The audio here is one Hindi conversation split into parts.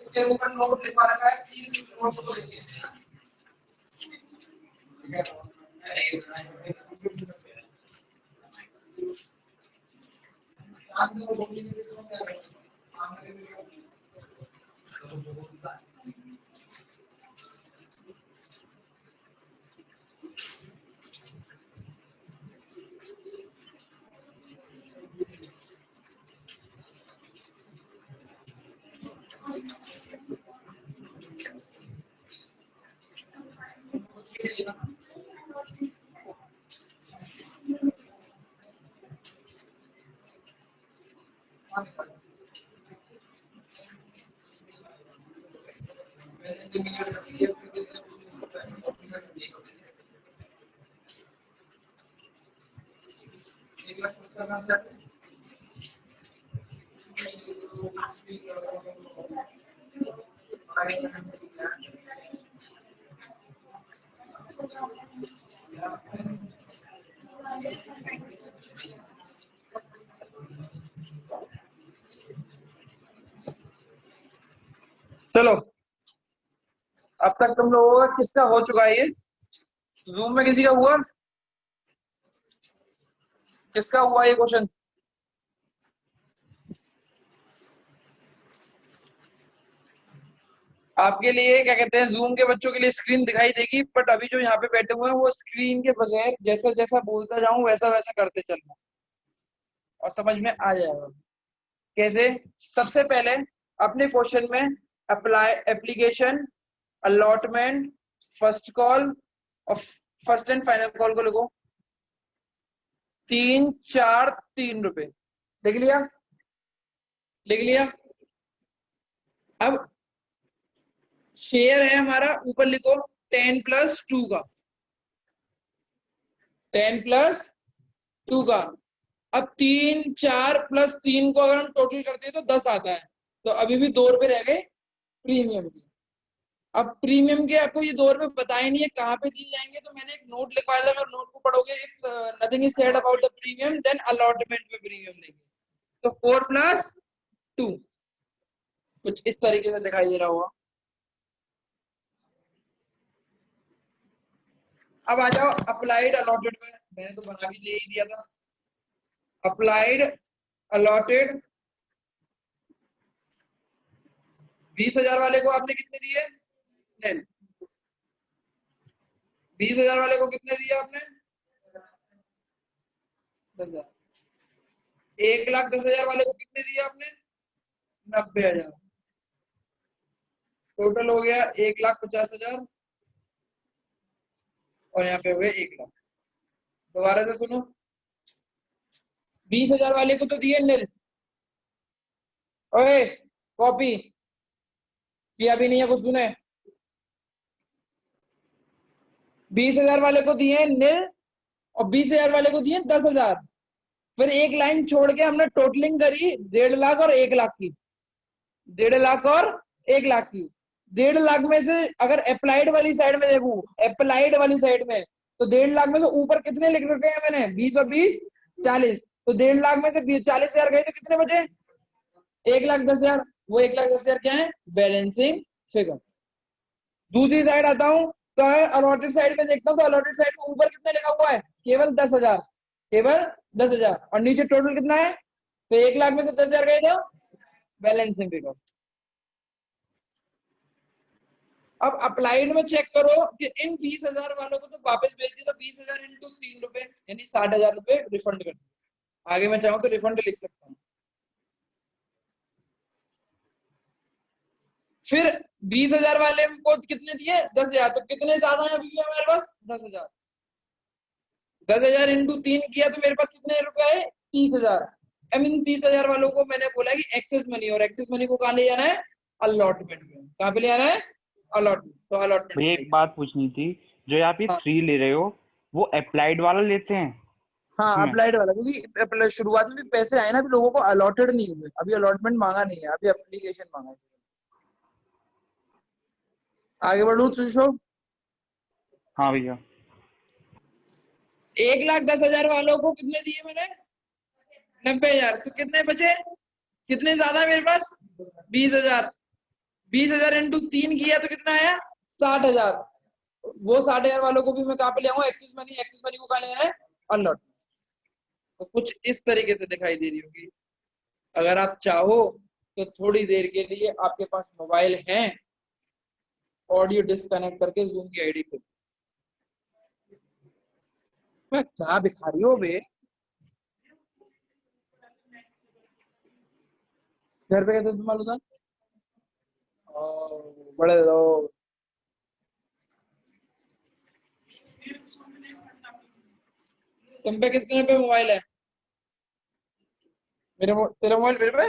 इसके ऊपर नोट लिखवा रखा है, प्लीज नोट को लिखिए। चलो अब तक तुम लोगों का किसका हो चुका है? ये जूम में किसी का हुआ? किसका हुआ ये क्वेश्चन? आपके लिए क्या कहते हैं, जूम के बच्चों के लिए स्क्रीन दिखाई देगी, बट अभी जो यहाँ पे बैठे हुए हैं वो स्क्रीन के बगैर जैसा जैसा बोलता जाऊं वैसा वैसा करते चलना और समझ में आ जाएगा। कैसे? सबसे पहले अपने क्वेश्चन में apply, application, allotment, first call और फर्स्ट एंड फाइनल कॉल को लिखो। 3 4 3 रुपए लिख लिया? लिख लिया। अब शेयर है हमारा, ऊपर लिखो 10 + 2 का, 10 + 2 का। अब 3 4 + 3 को अगर हम टोटल करते हैं तो 10 आता है, तो अभी भी 2 रुपए रह गए प्रीमियम के। अब प्रीमियम के आपको ये 2 रुपए बताए नहीं है कहाँ पे दिए जाएंगे, तो मैंने एक नोट लिखवाया था, अगर नोट को पढ़ोगे, if nothing is said about the premium then allotment में प्रीमियम देंगे। तो 4 + 2 कुछ इस तरीके से दिखाई दे रहा होगा। अब आ जाओ अप्लाइड अलॉटेड में, मैंने तो बना भी दे ही दिया था। अप्लाइड अलॉटेड 20,000 वाले को आपने कितने दिए? 20,000 वाले को कितने दिए आपने? 10,000। 1,10,000 वाले को कितने दिए आपने? 90,000। टोटल हो गया 1,50,000 और यहाँ पे हो गया 1,00,000। दोबारा से सुनो, 20,000 वाले को तो दिए निल। ओए कॉपी किया भी नहीं है कुछ तूने? 20,000 वाले को दिए निल और 20,000 वाले को दिए 10,000। फिर एक लाइन छोड़ के हमने टोटलिंग करी 1.5 लाख और 1 लाख की, 1.5 लाख और 1 लाख की। 1.5 लाख में से अगर अप्लाइड वाली साइड में देखूं, अप्लाइड वाली साइड में, तो 1.5 लाख में से ऊपर कितने लिख रखे हैं मैंने? 20 और 20 40। तो 1.5 लाख में से 40,000 गए तो कितने बचे? 1,10,000। वो 1,10,000 क्या है? Balancing figure. दूसरी साइड आता हूं तो अलॉटेड साइड में देखता हूँ, तो अलॉटेड साइड में ऊपर कितने लिखा हुआ है? केवल 10,000, केवल 10,000। और नीचे टोटल कितना है? तो 1 लाख में से 10,000 गए तो बैलेंसिंग फिगर। अब अप्लाइड में चेक करो कि इन 20,000 वालों को तो वापस भेज दिया, तो 20,000 × 3 रुपए यानी 60,000 रुपए रिफंड कर दिया। आगे मैं चाहूँ तो रिफंड लिख सकता हूँ। फिर 20,000 वाले को कितने दिए? 10,000। तो कितने ज्यादा है अभी भी हमारे पास? 10,000। 10,000 × 3 किया तो मेरे पास कितने रुपए आए? 30,000। अब इन 30,000 वालों को मैंने बोला कि एक्सेस मनी, और एक्सेस मनी को कहाँ ले जाना है? अलॉटमेंट में। कहाँ पे ले जाना है? अलॉटमेंट। तो अलॉटमेंट भैया एक बात पूछनी थी, जो आप ये हाँ 3 ले रहे हो वो अप्लाइड वाला लेते हैं? हाँ अप्लाइड वाला, क्योंकि शुरुआत में भी पैसे आए ना, अभी लोगों को अलॉटेड नहीं हुए, अभी अलॉटमेंट मांगा नहीं है, अभी एप्लीकेशन मांगा है। आगे बढ़ू सुशो। हाँ भैया। 1,10,000 वालों को कितने दिए मैंने? 90,000। तो कितने बचे? कितने ज्यादा है मेरे पास? 20,000। 20,000 इंटू 3 किया तो कितना आया? 60,000। वो 60,000 वालों को भी मैं कहाँ पे ले आऊंगा? Axis money. एक्सिस मनी को कहाँ लेना है? अलॉट। तो कुछ इस तरीके से दिखाई दे रही होगी। अगर आप चाहो तो थोड़ी देर के लिए आपके पास मोबाइल है, ऑडियो डिस्कनेक्ट करके जूम की आईडी खोल। मैं क्या भिखारी हो बे? घर पे कैसे इस्तेमाल होता? बड़े लोग। तुम पे कितने पे मोबाइल है? तेरा मोबाइल मेरे पे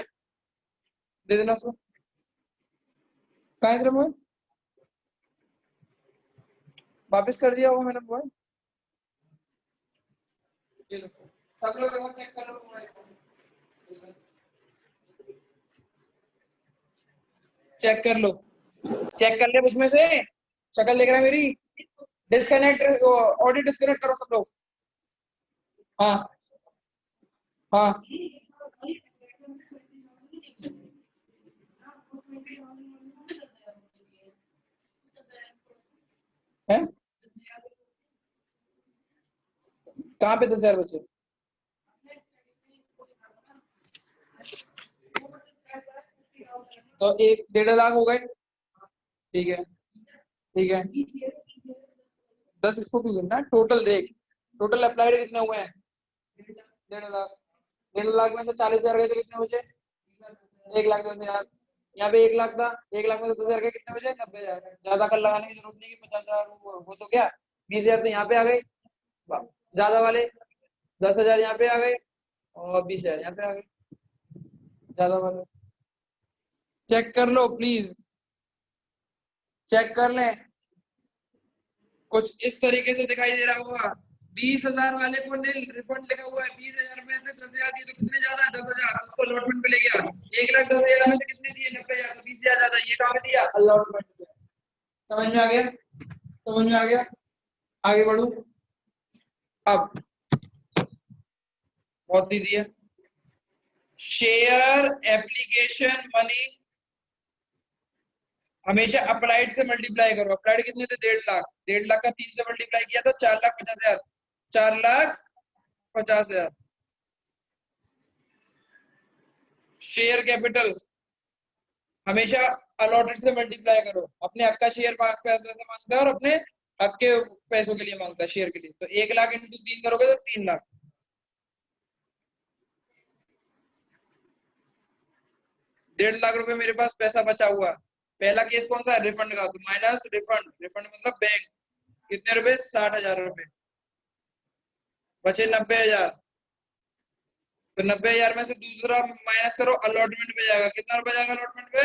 दे देना उसको। कहाँ है तेरा मोबाइल? वापस कर दिया वो मैंने मोबाइल। ये लो। सब लोग एक बार चेक कर लो मोबाइल को। चेक कर लो। चेक कर ले उसमें से। शक्ल देख रहा है मेरी? डिस्कनेक्ट, ऑडियो डिस्कनेक्ट करो सब लोग। हाँ हाँ। है कहाँ पे 10,000 बचे? तो 1 1.5 लाख हो गए। ठीक है ठीक है। 10 इसको क्यों करना? टोटल देख, टोटल अप्लाइड कितने हुए हैं? 1.5 लाख। 1.5 लाख में से 40,000 गए तो कितने बचे? 1,10,000। यहाँ पे 1 लाख था, 1 लाख में से 10,000 गए, कितने बचे? 90,000। ज्यादा कर लगाने की जरूरत नहीं कि 50,000 हो तो क्या, 20,000 तो यहाँ पे आ गए। ज्यादा वाले 10,000 यहाँ पे आ गए और 20,000 यहाँ पे आ गए। ज्यादा वाले चेक कर लो प्लीज, चेक कर लें। कुछ इस तरीके से दिखाई दे रहा होगा। 20,000 वाले को नील रिफंड लिखा हुआ है। 20,000 में से 10,000 दिए तो कितने ज्यादा है? 10,000 उसको अलॉटमेंट पे ले गया। 1,10,000 में से कितने दिए? 90,000। तो 20,000 ज्यादा, ये कहाँ पे दिया? अलॉटमेंट पे। समझ में आ गया? समझ में आ गया? आगे बढ़ू। अब बहुत ईजी है। शेयर एप्लीकेशन मनी हमेशा अप्लाइड से मल्टीप्लाई करो। अप्लाइड कितने थे? 1.5 लाख। 1.5 लाख का 3 से मल्टीप्लाई किया तो 4,50,000। 4,50,000। शेयर कैपिटल हमेशा अलॉटेड से मल्टीप्लाई करो। अपने हक का शेयर पैसे से मांगता है और अपने हक के पैसों के लिए मांगता है, शेयर के लिए। तो 1 लाख इंटू 3 करोगे तो 3 लाख। 1.5 लाख रुपए मेरे पास पैसा बचा हुआ। पहला केस कौन सा है? रिफंड का। तो माइनस रिफंड। रिफंड मतलब बैंक। कितने रुपए? 60,000 रुपए। बचे 90,000। तो 90,000 में से दूसरा माइनस करो, अलॉटमेंट पे जाएगा। कितना रुपया जाएगा अलॉटमेंट पे?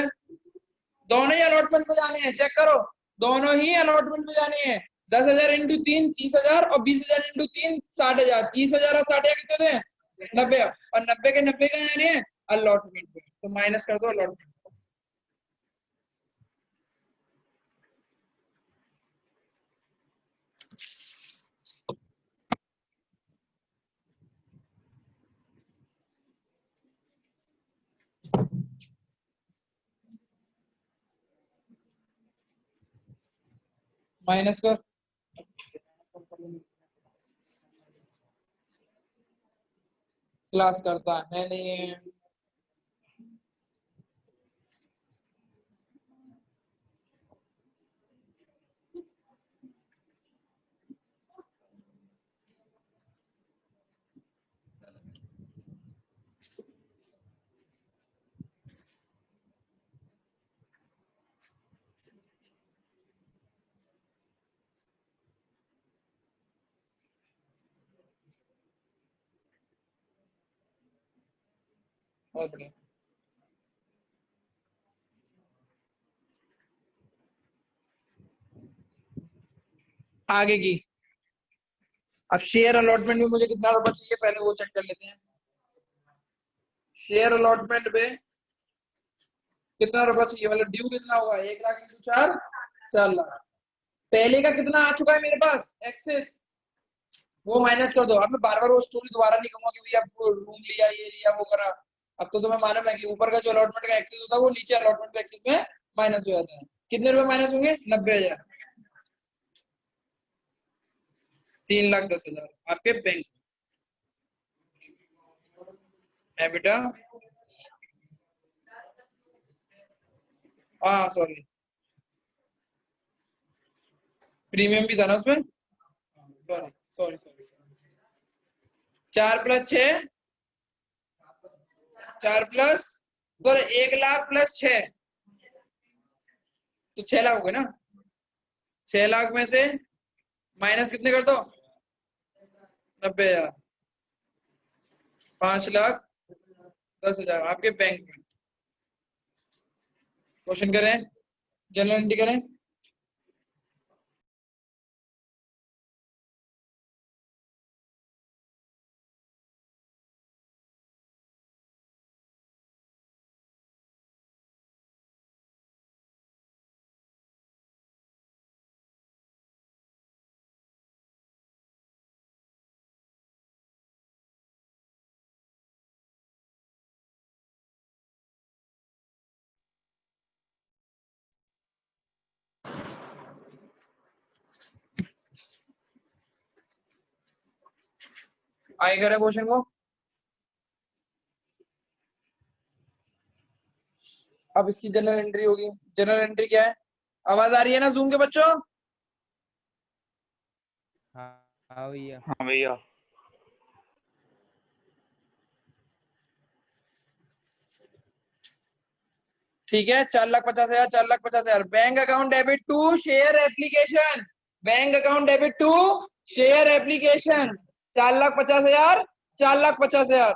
दोनों ही अलॉटमेंट पे जाने हैं, चेक करो। दोनों ही अलॉटमेंट पे जाने हैं। 10,000 इंटू 3 30,000 और 20,000 इंटू 3 60,000। 30,000 और 60,000 कितने थे? 90। और 90 के 90 का जाने हैं अलॉटमेंट पे। तो माइनस कर दो अलॉटमेंट। माइनस कर। क्लास करता है नहीं। बहुत बढ़िया। आगे की अब शेयर अलॉटमेंट में मुझे कितना रुपया चाहिए पहले वो चेक कर लेते हैं। शेयर अलॉटमेंट पे कितना रुपया चाहिए, मतलब ड्यू कितना होगा, 1 लाख इंटू 4, 4 लाख। पहले का कितना आ चुका है मेरे पास एक्सेस, वो माइनस कर दो। अब मैं बार बार वो स्टोरी दोबारा नहीं कहूंगा कि भैया रूम लिया, ये लिया, वो करा। अब तो तुम्हें मालूम है कि ऊपर का जो अलॉटमेंट का एक्सेस होता है वो नीचे अलॉटमेंट का एक्सेस में माइनस हो जाता है। कितने रुपए माइनस होंगे, 90,000। 3,10,000 आपके बैंक है बेटा। हाँ सॉरी, प्रीमियम भी था ना उसमें, सॉरी सॉरी सॉरी। 4 + 6, 4 तो 1 लाख + 6 तो 6 लाख हो गए ना। 6 लाख में से माइनस कितने कर दो, 90,000। 5,10,000 आपके बैंक में। क्वेश्चन करें, जनरल एंट्री करें। आगे करें क्वेश्चन को। अब इसकी जनरल एंट्री होगी। जनरल एंट्री क्या है, आवाज आ रही है ना जूम के बच्चों? हाँ हाँ भैया। हाँ भैया। ठीक है, 4,50,000, 4,50,000। Bank account debit to share application, bank account debit to share application. 4,50,000, 4,50,000,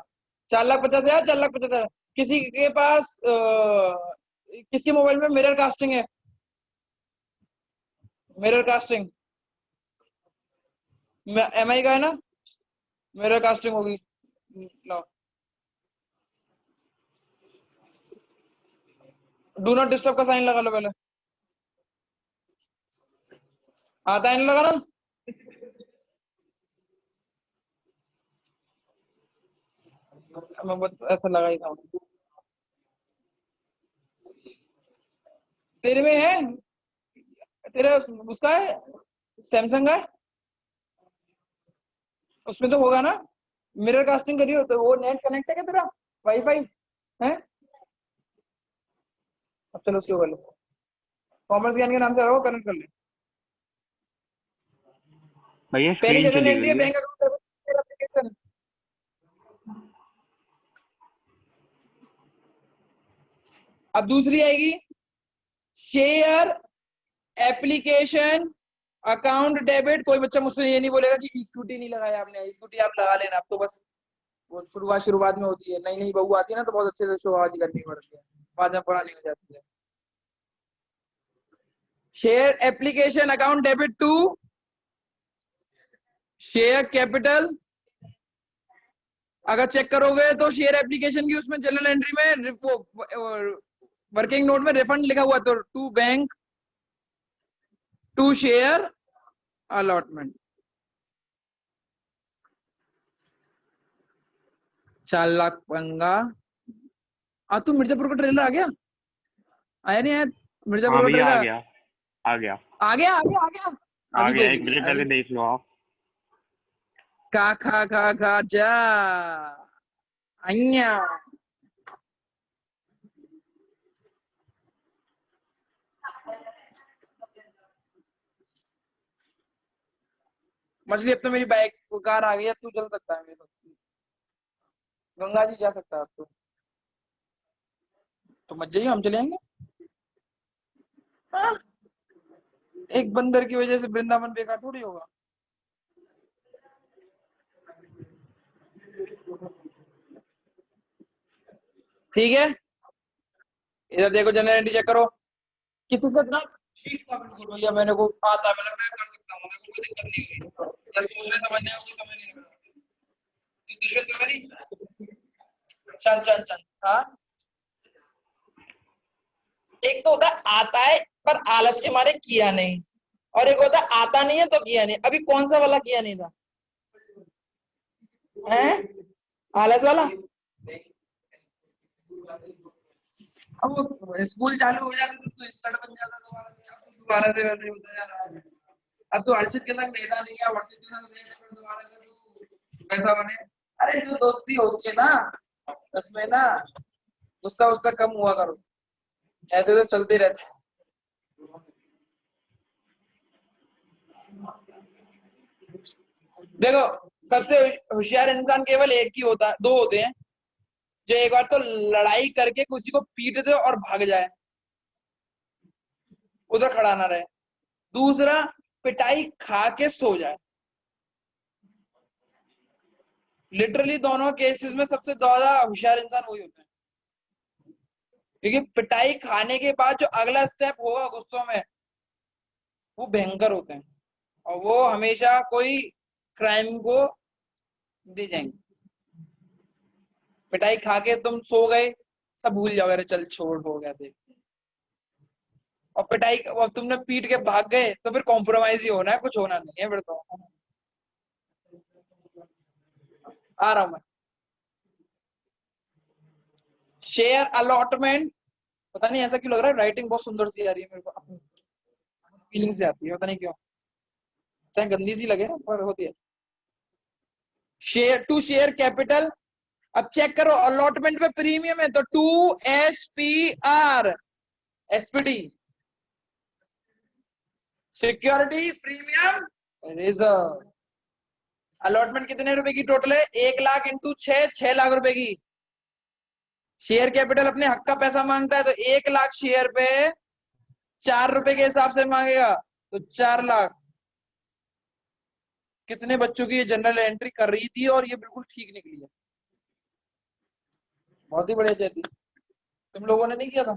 4,50,000, 4,50,000। किसी के पास किसके मोबाइल में मिरर कास्टिंग है, मिरर कास्टिंग MI का है ना, मिरर कास्टिंग होगी। लो, डू नॉट डिस्टर्ब का साइन लगा लो पहले। आता है नहीं लगा ना? मैं बस ऐसा लगा ही था। तेरे में है, तेरा उसका है, सैमसंग का है, उसमें तो होगा ना। मिरर कास्टिंग करियो तो वो नेट कनेक्ट है क्या तेरा, वाईफाई है? अब चलो उसको कर लो, कॉमर्स ज्ञान के नाम से रहो, कनेक्ट कर ले। भैया पहली स्क्रीन जनरल चली एंट्री है गई है। Bank account application. अब दूसरी आएगी, शेयर एप्लीकेशन अकाउंट डेबिट। कोई बच्चा मुझसे ये नहीं बोलेगा कि इक्विटी नहीं लगाया आपने, इक्विटी आप लगा लेना। अब तो बस वो शुरुआत शुरुआत में होती है, नई नई बहू आती है ना तो बहुत अच्छे से शो आज करनी पड़ती है, बाद में पुरानी हो जाती है। Share application account debit to share capital. अगर चेक करोगे तो शेयर एप्लीकेशन की उसमें जनरल एंट्री में वर्किंग नोट में रिफंड लिखा हुआ, तो to bank to share allotment. 4 lakh पंगा। तू मिर्जापुर का ट्रेलर आ गया, आया नहीं आया? मिर्जापुर हाँ का भैया आ ट्रेलर गया, आ गया, आ गया, आ गया, आ गया। आ अभी गया। एक देख मिनट लिया पहले अभी। देख लो आप। खा खा खा खा जा अइया। मछली, अब तो मेरी बाइक कार आ गई है, तू चल सकता है मेरे साथ। गंगा जी जा सकता है अब तो मत जाइए, हम चले आएंगे। हाँ? एक बंदर की वजह से वृंदावन बेकार थोड़ी होगा। ठीक है, इधर देखो, जनरल एंट्री चेक करो। किसी से ना ठीक था बिल्कुल भैया, मैंने को आता है, मैं कर सकता हूँ, मेरे को कोई दिक्कत नहीं हुई, या सोचने समझने का कोई समय नहीं लगा। तो दुष्यंत मेरी चल चल चल। हाँ, एक तो होता है आता है पर आलस के मारे किया नहीं, और एक होता है आता नहीं है तो किया नहीं। अभी कौन सा वाला किया नहीं था? हैं? आलस वाला। अब वो स्कूल चालू हो जाता तो स्टार्ट बन जाता दोबारा से, अब तो दोबारा से वैसे ही होता जा रहा है। अब तो हर्षित के संग रहता नहीं है, हर्षित के संग रहने पर दोबारा से तू कैसा बने। अरे जो दोस्ती होती है ना, उसमें ना गुस्सा उस्सा कम हुआ करो, ऐसे तो चलते रहते हैं। देखो, सबसे होशियार इंसान केवल एक ही होता है, दो होते हैं, जो एक बार तो लड़ाई करके किसी को पीट दे और भाग जाए, उधर खड़ा ना रहे। दूसरा, पिटाई खा के सो जाए। लिटरली दोनों केसेस में सबसे ज्यादा होशियार इंसान वही होते हैं, क्योंकि पिटाई खाने के बाद जो अगला स्टेप होगा गुस्सों में, वो भयंकर होते हैं, और वो हमेशा कोई क्राइम को दे जाएंगे। पिटाई खा के तुम सो गए, सब भूल जाओगे, अरे चल छोड़ हो गया देख। और पिटाई और तुमने पीट के भाग गए तो फिर कॉम्प्रोमाइज ही होना है, कुछ होना नहीं है फिर तो। आ रहा हूं मैं। शेयर अलॉटमेंट, पता नहीं ऐसा क्यों लग रहा है, राइटिंग बहुत सुंदर सी आ रही है मेरे को, अपनी फीलिंग से आती है, पता नहीं क्यों, चाहे गंदी सी लगे पर होती है। शेयर टू शेयर कैपिटल, अब चेक करो अलॉटमेंट पे प्रीमियम है तो 2 SPR, SPD, security premium reserve. Allotment कितने रुपए की टोटल है? 1 लाख इंटू 6 लाख रुपए की। शेयर कैपिटल अपने हक का पैसा मांगता है, तो 1 लाख शेयर पे 4 रुपए के हिसाब से मांगेगा, तो 4 लाख। कितने बच्चों की ये जनरल एंट्री कर रही थी और ये बिल्कुल ठीक निकली है, बहुत ही बढ़िया चलती। तुम लोगों ने नहीं किया था?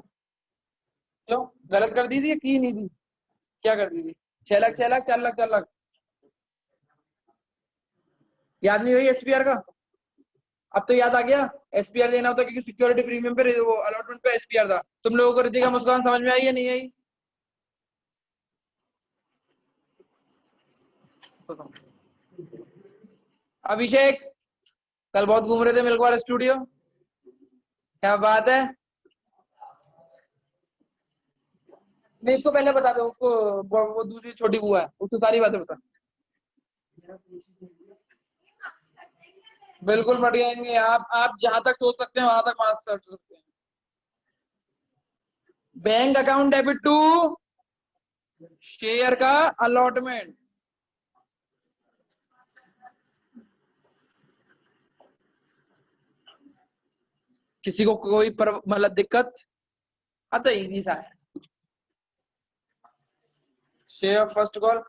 क्यों गलत कर दी थी या की नहीं थी? क्या कर दी थी? 6 लाख 6 लाख 4 लाख 4 लाख, याद नहीं रही एसपीआर का? अब तो याद आ गया, एसपीआर देना होता क्योंकि सिक्योरिटी प्रीमियम पे वो अलॉटमेंट पे एसपीआर था। तुम लोगों को रितिका मुस्कान समझ में आई या नहीं आई? अभिषेक, कल बहुत घूम रहे थे मिल्क स्टूडियो, क्या बात है? नहीं, इसको पहले बता दो, वो दूसरी छोटी बुआ है, उसको सारी बातें बता। बिल्कुल बढ़ जाएंगे, आप जहां तक सोच सकते हैं वहां तक मार्क्स सोच सकते हैं। Bank account debit to share का अलॉटमेंट। किसी को कोई पर मतलब दिक्कत? हाँ तो इजी सा है। शेयर फर्स्ट कॉल,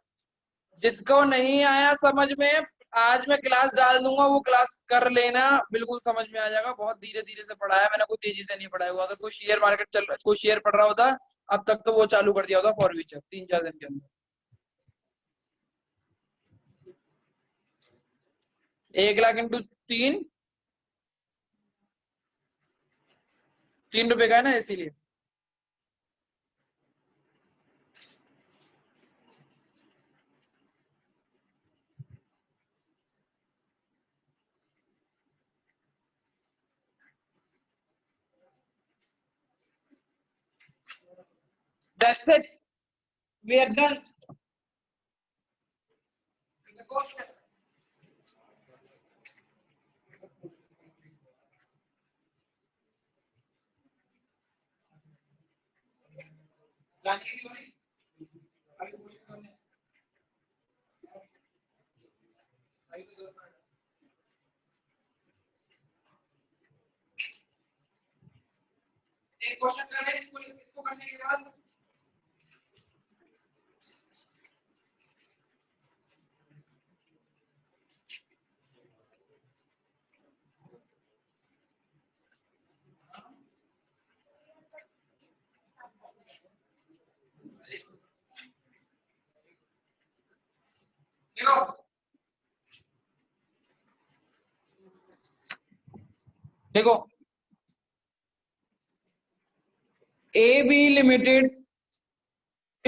जिसको नहीं आया समझ में, आज मैं क्लास डाल दूंगा, वो क्लास कर लेना, बिल्कुल समझ में आ जाएगा। बहुत धीरे धीरे से पढ़ाया मैंने, कोई तेजी से नहीं पढ़ाया हुआ। अगर कोई शेयर मार्केट चल, कोई शेयर पढ़ रहा होता अब तक, तो वो चालू कर दिया होता फॉर फ्यूचर 3-4 दिन के अंदर। 1 लाख इंटू 3, 3 रुपए का है ना, इसीलिए। That's it. We are done. एक क्वेश्चन कर रहे हैं, इसको करने के बाद देखो AB limited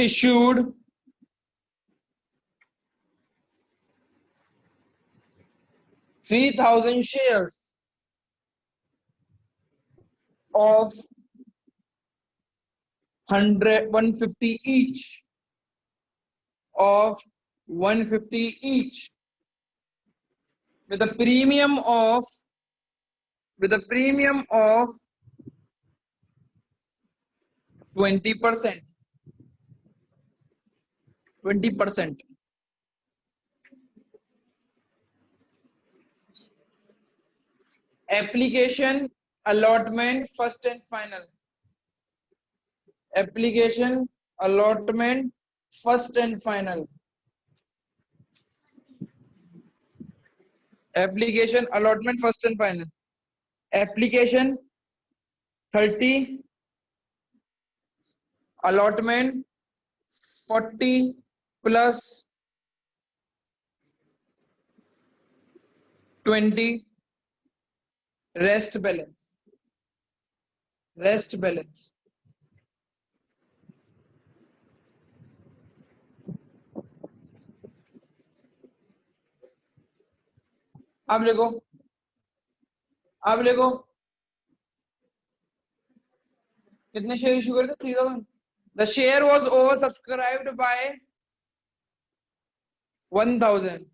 issued 3,000 shares of 150 each of 150 each with a premium of 20%. 20%. Application allotment first and final. Application allotment first and final. Application allotment first and final. Application 30, allotment 40 plus 20, rest balance. Rest balance. अब लिखो कितने शेयर इशू करे थे 3,000. The share was oversubscribed by 1,000.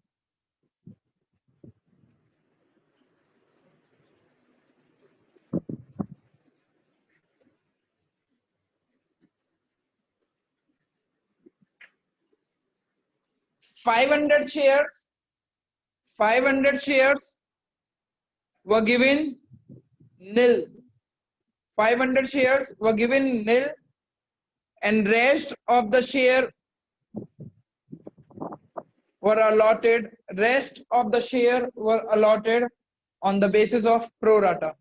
Five hundred shares were given nil. 500 shares were given nil, and rest of the share were allotted. Rest of the share were allotted on the basis of pro rata.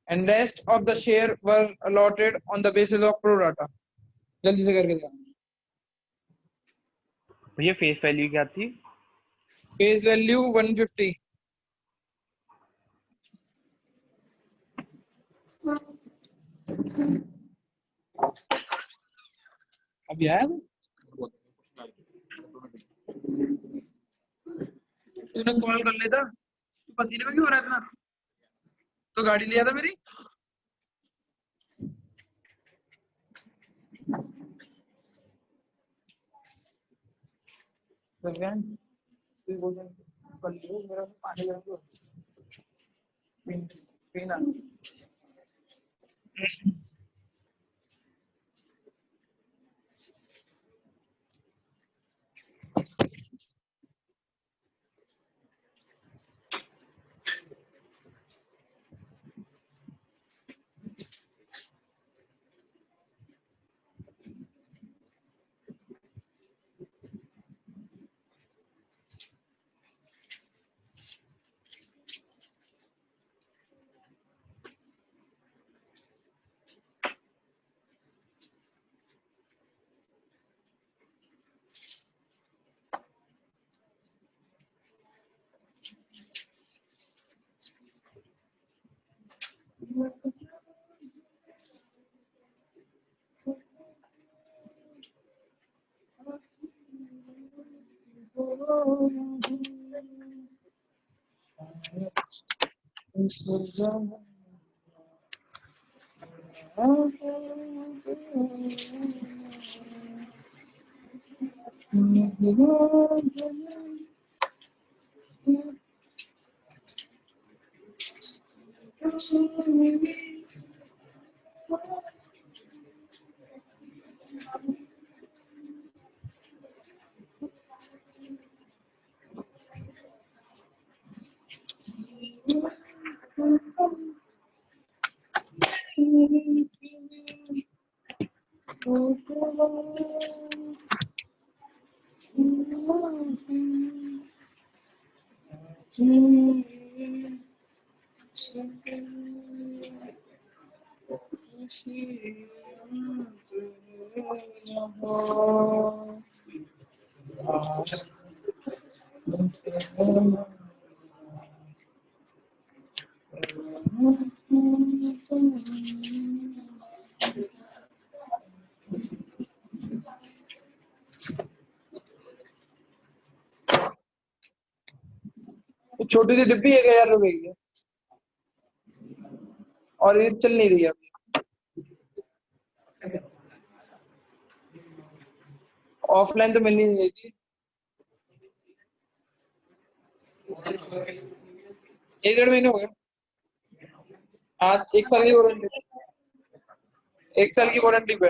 And rest of the share were allotted on the basis of pro rata. जल्दी से करके दिखाओ. भैया फेस वैल्यू क्या थी? Face value 150. अभी आया तूने कॉल कर लेता. तू पसीने में क्यों हो रहा है इतना? तो गाड़ी लिया था मेरी. मेरा पानी पीना. छोटी सी डिब्बी 1000 रुपए की है और ये चल नहीं रही है अभी। ऑफलाइन तो मिलनी नहीं थी। 1 डेढ़ महीने हो गए। आज 1 साल की वारंटी, 1 साल की वारंटी पे।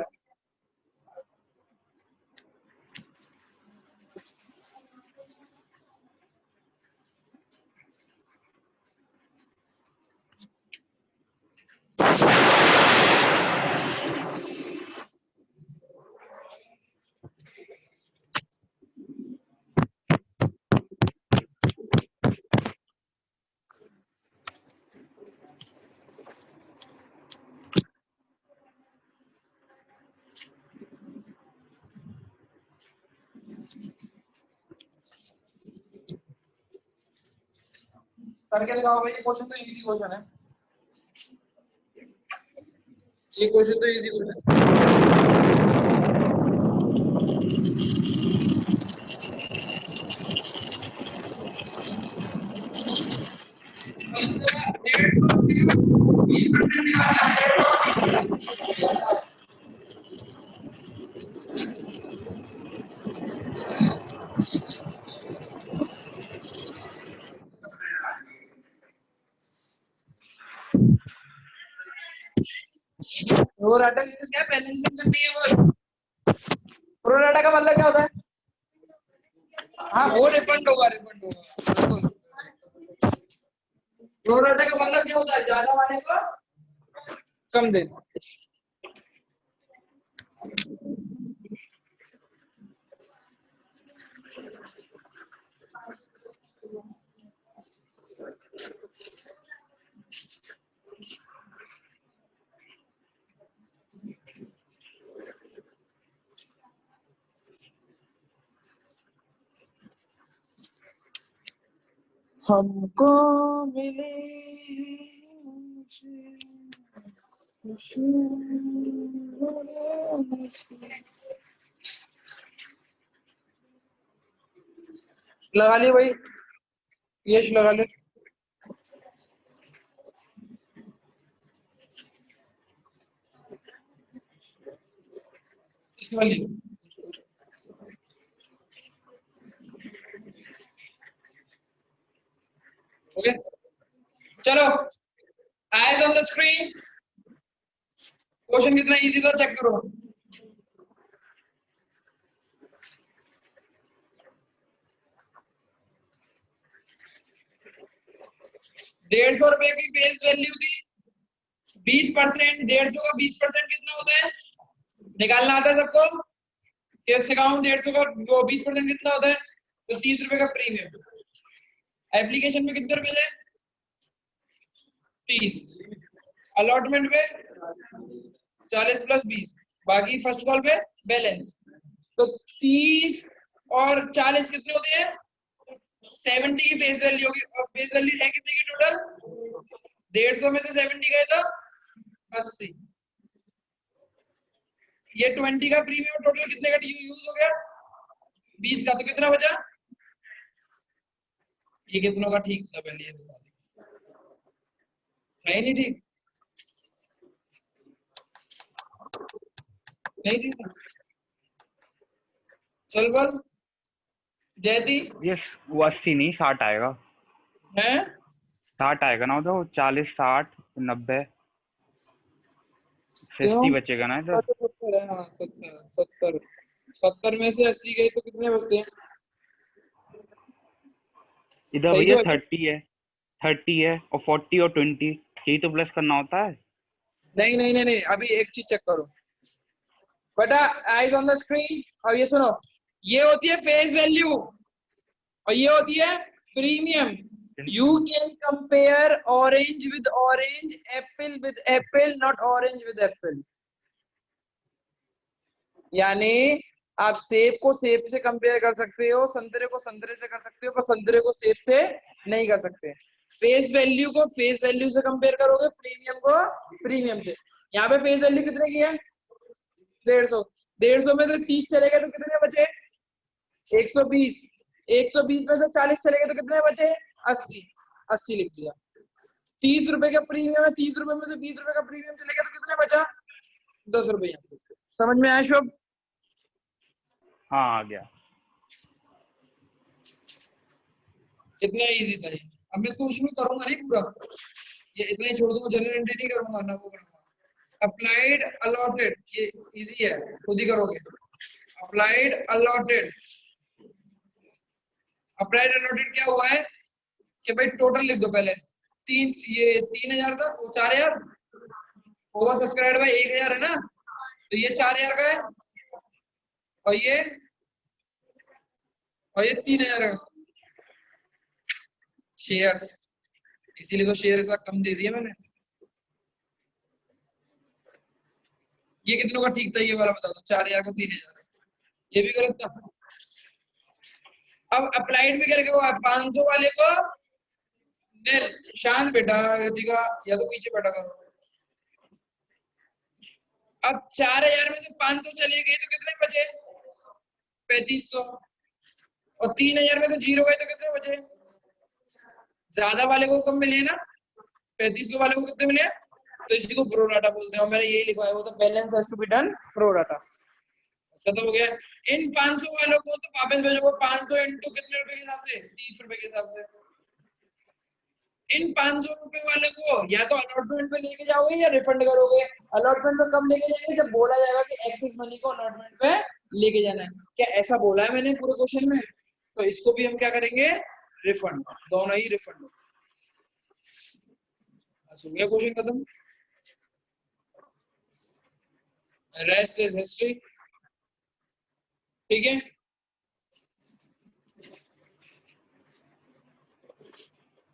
करके दिखाओ भाई, ये क्वेश्चन तो इजी क्वेश्चन है। ये क्वेश्चन तो इजी क्वेश्चन। प्रोराटा मींस क्या, बैलेंसिंग करनी है वो। प्रोराटा का मतलब क्या होता है? हाँ वो रिफंड होगा, रिफंड होगा। प्रोराटा का मतलब क्या होता है? ज्यादा वाले को कम देना। हमको मिले लगा लिया भाई, यश लगा ले। इसके वाली ओके। चलो eyes on the screen. Question कितना इजी था चेक करो। ₹150 की फेस वैल्यू थी 20%। 150 का 20% कितना होता है? निकालना आता है सबको? कैसे सिखाऊं? 150 का 20% कितना होता है? तो ₹30 का प्रीमियम। एप्लीकेशन में कितने रुपए थे? 30। अलॉटमेंट पे 40 + 20, बाकी फर्स्ट कॉल पे बैलेंस। तो 30 और 40 कितने होते हैं? 70 की फेस वैल्यू होगी। और फेस वैल्यू है कितने की टोटल? 150 में से 70 गए तो 80। ये 20 का प्रीमियम टोटल कितने का यूज हो गया? 20 का। तो कितना बचा? ये कितनों का ठीक था पहले ये बता दो। है नहीं ठीक? नहीं ठीक था। चल बोल जयती। ये वो 80 नहीं 60 आएगा। है 60 आएगा ना, तो 40 60 90 60 बचेगा ना इधर। 70 है। हाँ 70 70 में से 80 गए तो कितने बचते हैं? इधर सही भैया तो है। 30 है और 40 और 20 यही तो प्लस करना होता है। नहीं नहीं नहीं नहीं, अभी एक चीज चेक करो बेटा, आइज ऑन द स्क्रीन। अब ये सुनो, ये होती है फेस वैल्यू और ये होती है premium. You can compare orange with orange, Apple with Apple, not orange with Apple. यानी आप सेब को सेब से कंपेयर कर सकते हो, संतरे को संतरे से कर सकते हो, पर संतरे को सेब से नहीं कर सकते। फेस वैल्यू को फेस वैल्यू से कंपेयर करोगे, प्रीमियम को प्रीमियम से। यहाँ पे फेस वैल्यू कितने की है? 150। 150 में से 30 चले गए तो कितने बचे? 120। 120 में से 40 चले गए तो कितने बचे? 80। 80 लिख दिया। 30 रुपए का प्रीमियम है, 30 रुपए में से 20 रुपए का प्रीमियम चलेगा तो कितने बचा? 10 रुपए। समझ में आया शुभ? हाँ आ गया। कितना इजी था ये। अब मैं इसको उसमें करूंगा नहीं पूरा, ये इतना ही छोड़ दूंगा, जनरल एंट्री नहीं करूंगा ना, वो करूंगा। अप्लाइड अलॉटेड, ये इजी है, खुद ही करोगे। अप्लाइड अलॉटेड, अप्लाइड अलॉटेड क्या हुआ है कि भाई टोटल लिख दो पहले। ये 3000 था, वो 4000 ओवर सब्सक्राइब बाय 1000 है ना, तो ये 4000 का है, और ये 3000 का शेयर्स, इसीलिए तो शेयर इसका कम दे दिया मैंने। ये कितनों का ठीक था ये वाला बता दो, 4000 को 3000, ये भी गलत था। अब अप्लाइड भी करके हुआ 500 वाले को नील। शांत बेटा रितिका, या तो पीछे बैठा करो। अब 4000 में से 500 चले गए तो कितने बचे? 3500। और 3000 में से 0 गए तो कितने बचे? ज्यादा वाले को कम मिले ना, 3500 वाले को कितने मिले? तो इसी को प्रो डाटा बोलते हैं, और मैंने यही लिखवाया वो तो balance has to be done pro rata. खत्म हो गया। इन 500 वालों को तो वापस भेजोगे 500 इंटू कितने रुपए के हिसाब से? 30 रुपए के हिसाब से। इन 500 रुपए वाले को या तो अलॉटमेंट पे लेके जाओगे या रिफंड करोगे। अलॉटमेंट पे कब लेके जाएंगे? जब बोला जाएगा कि एक्सेस मनी को अलॉटमेंट पे लेके जाना है। क्या ऐसा बोला है मैंने पूरे क्वेश्चन में? तो इसको भी हम क्या करेंगे? रिफंड, दोनों ही रिफंड। हो गया क्वेश्चन खत्म। Rest is history. ठीक है,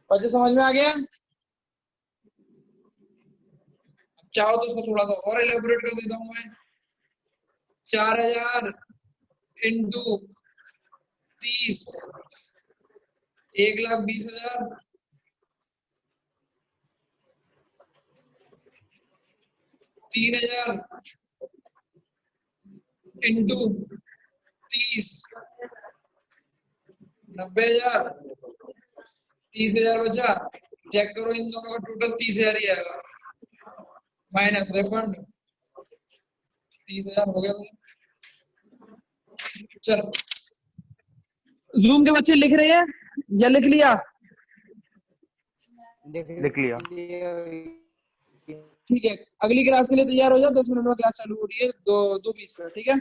और जो समझ में आ गया, चाहो तो उसको थोड़ा सा और एलेबोरेट कर देता हूं मैं। 4000 इंटू 30, 1,20,000 3,000 इंटू 30, 90,000 30,000 बचा। चेक करो इन दोनों का टोटल 30,000 ही आएगा, माइनस रिफंड 30,000 हो गया। चलो जूम के बच्चे लिख रहे हैं या लिख लिया? लिख लिया। ठीक है, अगली क्लास के लिए तैयार हो जाओ, 10 मिनट में क्लास चालू हो रही है, 2:20 पर। ठीक है।